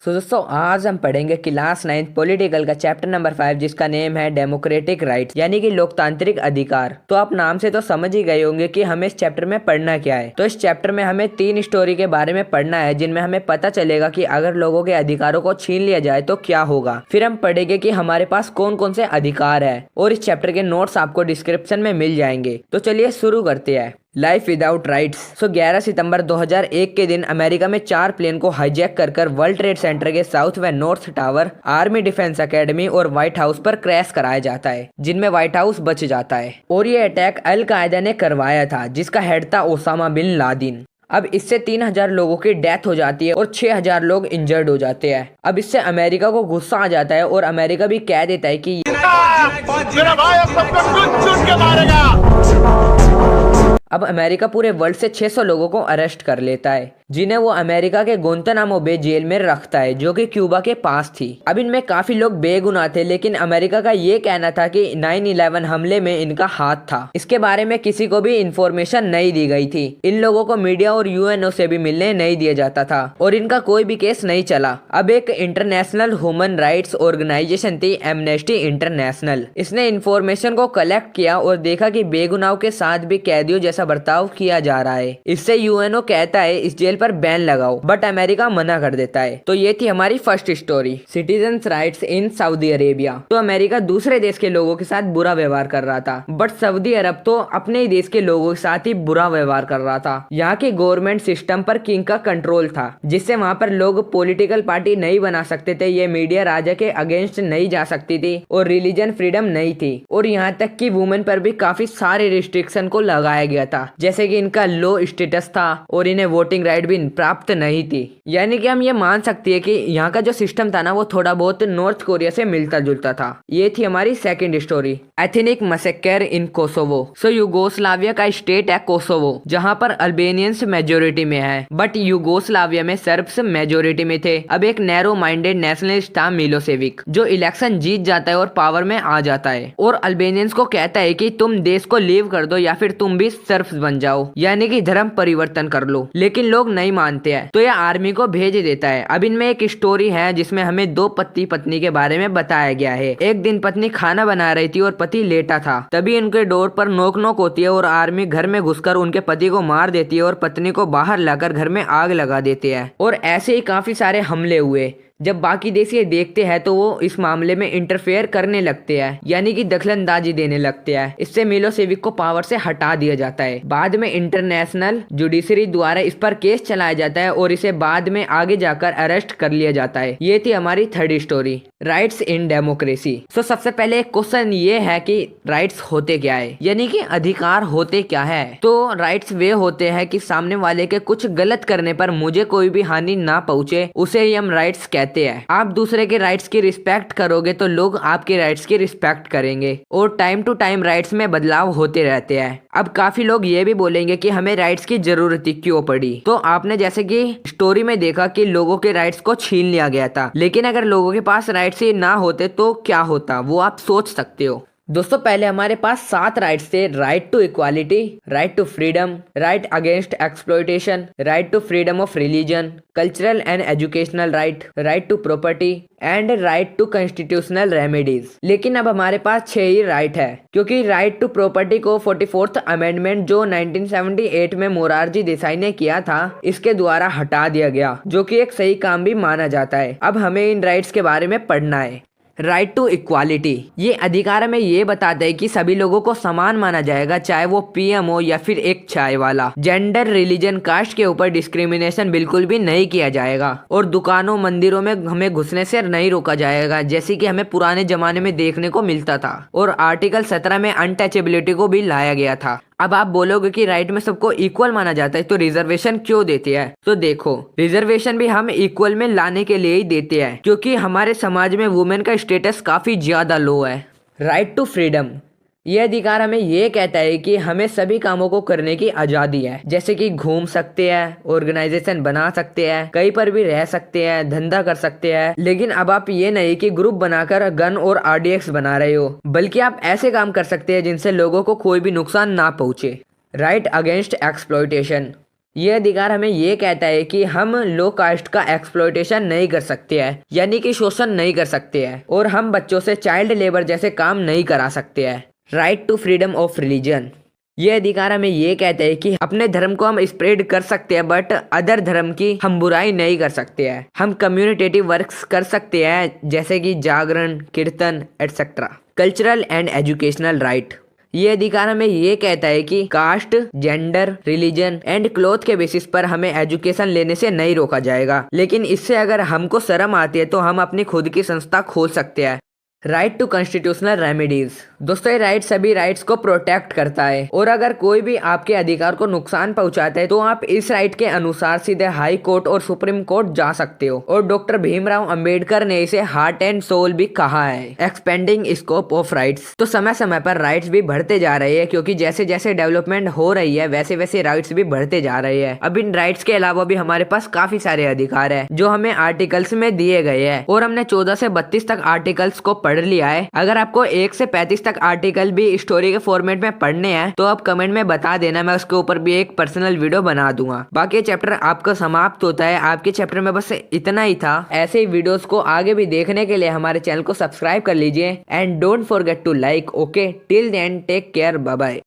सो दोस्तों आज हम पढ़ेंगे क्लास 9 पॉलिटिकल का चैप्टर नंबर 5 जिसका नेम है डेमोक्रेटिक राइट्स यानी कि लोकतांत्रिक अधिकार। तो आप नाम से तो समझ ही गए होंगे कि हमें इस चैप्टर में पढ़ना क्या है। तो इस चैप्टर में हमें 3 स्टोरी के बारे में पढ़ना है जिनमें हमें पता चलेगा कि अगर लोगों के अधिकारों को छीन लिया जाए तो क्या होगा। फिर हम पढ़ेंगे कि हमारे पास कौन कौन से अधिकार है और इस चैप्टर के नोट्स आपको डिस्क्रिप्शन में मिल जाएंगे। तो चलिए शुरू करते हैं। Life without rights. 11 सितंबर 2001 के दिन अमेरिका में 4 प्लेन को हाईजैक कर वर्ल्ड ट्रेड सेंटर के साउथ व north tower, army defence academy और व्हाइट हाउस पर क्रैश कराया जाता है, जिनमें व्हाइट हाउस बच जाता है। और ये अटैक अल कायदा ने करवाया था जिसका हेड था ओसामा बिन लादेन। अब इससे 3000 लोगों की डेथ हो जाती है और 6000 लोग इंजर्ड हो जाते हैं। अब इससे अमेरिका को गुस्सा आ जाता है और अमेरिका भी कह देता है कि मेरा भाई अब सबको चुन के मारेगा। अब अमेरिका पूरे वर्ल्ड से 600 लोगों को अरेस्ट कर लेता है जिन्हें वो अमेरिका के गुंतानामो बे जेल में रखता है जो कि क्यूबा के पास थी। अब इनमें काफी लोग बेगुनाह थे लेकिन अमेरिका का ये कहना था कि 9/11 हमले में इनका हाथ था। इसके बारे में किसी को भी इंफॉर्मेशन नहीं दी गई थी। इन लोगों को मीडिया और यूएनओ से भी मिलने नहीं दिया जाता था और इनका कोई भी केस नहीं चला। अब एक इंटरनेशनल ह्यूमन राइट्स ऑर्गेनाइजेशन थी एमनेस्टी इंटरनेशनल। इसने इंफॉर्मेशन को कलेक्ट किया और देखा कि बेगुनाहों के साथ भी कैदियों जैसा बर्ताव किया जा रहा है। इससे यूएनओ कहता है इस जेल पर बैन लगाओ, बट अमेरिका मना कर देता है। तो ये थी हमारी first story, citizens rights in Saudi Arabia. तो अमेरिका दूसरे देश के लोगों के साथ बुरा व्यवहार कर रहा था, बट सऊदी अरब तो अपने ही देश के लोगों के साथ ही बुरा व्यवहार कर रहा था। यहाँ के गवर्नमेंट सिस्टम पर किंग का कंट्रोल था जिससे वहाँ पर लोग पॉलिटिकल पार्टी नहीं बना सकते थे, ये मीडिया राजा के अगेंस्ट नहीं जा सकती थी और रिलीजन फ्रीडम नहीं थी। और यहाँ तक कि वुमेन पर भी काफी सारे रिस्ट्रिक्शन को लगाया गया था, जैसे कि इनका लो स्टेटस था और इन्हें वोटिंग राइट भी प्राप्त नहीं थी। यानी कि हम ये मान सकते हैं कि यहाँ का जो सिस्टम था ना वो थोड़ा बहुत नॉर्थ कोरिया से मिलता जुलता था। ये थी हमारी सेकंड स्टोरी, एथनिक मैसेकर इन कोसोवो। यूगोस्लाविया का स्टेट है कोसोवो जहाँ पर अल्बेनियंस मेजोरिटी में है, बट यूगोस्लाविया में सर्ब्स मेजोरिटी में थे। अब एक नैरो माइंडेड नेशनलिस्ट था मिलोसेविक जो इलेक्शन जीत जाता है और पावर में आ जाता है और अल्बेनियंस को कहता है कि तुम देश को लीव कर दो या फिर तुम भी सर्ब्स बन जाओ, यानी कि धर्म परिवर्तन कर लो। लेकिन लोग नहीं मानते हैं तो यह आर्मी को भेज देता है। अब इनमें एक स्टोरी है जिसमें हमें 2 पति पत्नी के बारे में बताया गया है। एक दिन पत्नी खाना बना रही थी और पति लेटा था, तभी उनके डोर पर नोक नोक होती है और आर्मी घर में घुसकर उनके पति को मार देती है और पत्नी को बाहर लाकर घर में आग लगा देते हैं। और ऐसे ही काफी सारे हमले हुए। जब बाकी देश ये देखते हैं तो वो इस मामले में इंटरफेयर करने लगते हैं, यानी कि दखलंदाजी देने लगते हैं। इससे मिलोसेविक को पावर से हटा दिया जाता है। बाद में इंटरनेशनल जुडिशरी द्वारा इस पर केस चलाया जाता है और इसे बाद में आगे जाकर अरेस्ट कर लिया जाता है। ये थी हमारी third story, rights in democracy. सबसे पहले एक क्वेश्चन ये है कि राइट्स होते क्या है, यानी कि अधिकार होते क्या है। तो राइट्स वे होते हैं कि सामने वाले के कुछ गलत करने पर मुझे कोई भी हानि ना पहुंचे, उसे ही हम राइट्स कहते हैं। आप दूसरे के राइट्स की रिस्पेक्ट करोगे तो लोग आपके राइट्स की रिस्पेक्ट करेंगे और टाइम टू टाइम राइट्स में बदलाव होते रहते हैं। अब काफी लोग ये भी बोलेंगे कि हमें राइट्स की जरूरत ही क्यों पड़ी। तो आपने जैसे कि स्टोरी में देखा कि लोगों के राइट्स को छीन लिया गया था, लेकिन अगर लोगों के पास राइट्स ही ना होते तो क्या होता वो आप सोच सकते हो। दोस्तों पहले हमारे पास 7 राइट्स थे, right to equality, right to freedom, right against exploitation, right to freedom of religion, cultural and educational right, right to property and right to constitutional remedies. लेकिन अब हमारे पास 6 ही राइट है, क्योंकि राइट टू प्रॉपर्टी को 44th amendment जो 1978 में मोरारजी देसाई ने किया था इसके द्वारा हटा दिया गया, जो कि एक सही काम भी माना जाता है। अब हमें इन राइट्स के बारे में पढ़ना है। राइट टू इक्वालिटी, ये अधिकार हमें ये बताता है कि सभी लोगों को समान माना जाएगा, चाहे वो पीएम हो या फिर एक चाय वाला। जेंडर, रिलीजन, कास्ट के ऊपर डिस्क्रिमिनेशन बिल्कुल भी नहीं किया जाएगा और दुकानों मंदिरों में हमें घुसने से नहीं रोका जाएगा, जैसे कि हमें पुराने जमाने में देखने को मिलता था। और आर्टिकल 17 में अनटचेबिलिटी को भी लाया गया था। अब आप बोलोगे कि राइट में सबको इक्वल माना जाता है तो रिजर्वेशन क्यों देते हैं। तो देखो, रिजर्वेशन भी हम इक्वल में लाने के लिए ही देते हैं, क्योंकि हमारे समाज में वुमेन का स्टेटस काफी ज्यादा लो है। राइट टू फ्रीडम, ये अधिकार हमें ये कहता है कि हमें सभी कामों को करने की आजादी है, जैसे कि घूम सकते हैं, ऑर्गेनाइजेशन बना सकते हैं, कहीं पर भी रह सकते हैं, धंधा कर सकते हैं। लेकिन अब आप ये नहीं कि ग्रुप बनाकर गन और आरडीएक्स बना रहे हो, बल्कि आप ऐसे काम कर सकते हैं जिनसे लोगों को कोई भी नुकसान ना पहुंचे। राइट अगेंस्ट एक्सप्लॉयटेशन, ये अधिकार हमें ये कहता है कि हम लो कास्ट का एक्सप्लॉयटेशन नहीं कर सकते हैं, यानी कि शोषण नहीं कर सकते हैं, और हम बच्चों से चाइल्ड लेबर जैसे काम नहीं करा सकते हैं। Right to freedom of religion, ये अधिकार हमें ये कहते हैं कि अपने धर्म को हम स्प्रेड कर सकते हैं, बट अदर धर्म की हम बुराई नहीं कर सकते हैं। हम कम्युनिटेटिव वर्क्स कर सकते हैं, जैसे कि जागरण, कीर्तन etcetera. Cultural and educational right, ये अधिकार हमें ये कहता है कि caste, gender, religion and cloth के बेसिस पर हमें एजुकेशन लेने से नहीं रोका जाएगा, लेकिन इससे अगर हमको शर्म आती है तो हम अपनी खुद की संस्था खोल सकते हैं। राइट टू कॉन्स्टिट्यूशनल रेमेडीज, दोस्तों ये राइट सभी राइट्स को प्रोटेक्ट करता है, और अगर कोई भी आपके अधिकार को नुकसान पहुंचाता है तो आप इस राइट के अनुसार सीधे हाई कोर्ट और सुप्रीम कोर्ट जा सकते हो। और डॉक्टर भीमराव अंबेडकर ने इसे हार्ट एंड सोल भी कहा है, एक्सपेंडिंग स्कोप ऑफ राइट्स। तो समय समय पर राइट्स भी बढ़ते जा रहे हैं, क्योंकि जैसे जैसे डेवलपमेंट हो रही है वैसे वैसे राइट्स भी बढ़ते जा रहे हैं। अब इन राइट्स के अलावा भी हमारे पास काफी सारे अधिकार है जो हमें आर्टिकल्स में दिए गए हैं, और हमने 14 से 32 तक आर्टिकल्स को पढ़ लिया है। अगर आपको 1 से 35 तक आर्टिकल भी स्टोरी के फॉर्मेट में पढ़ने हैं तो आप कमेंट में बता देना, मैं उसके ऊपर भी एक पर्सनल वीडियो बना दूंगा। बाकी चैप्टर आपका समाप्त होता है। आपके चैप्टर में बस इतना ही था। ऐसे ही वीडियोस को आगे भी देखने के लिए हमारे चैनल को सब्सक्राइब कर लीजिए, and don't forget to like. Okay, till then take care, bye bye.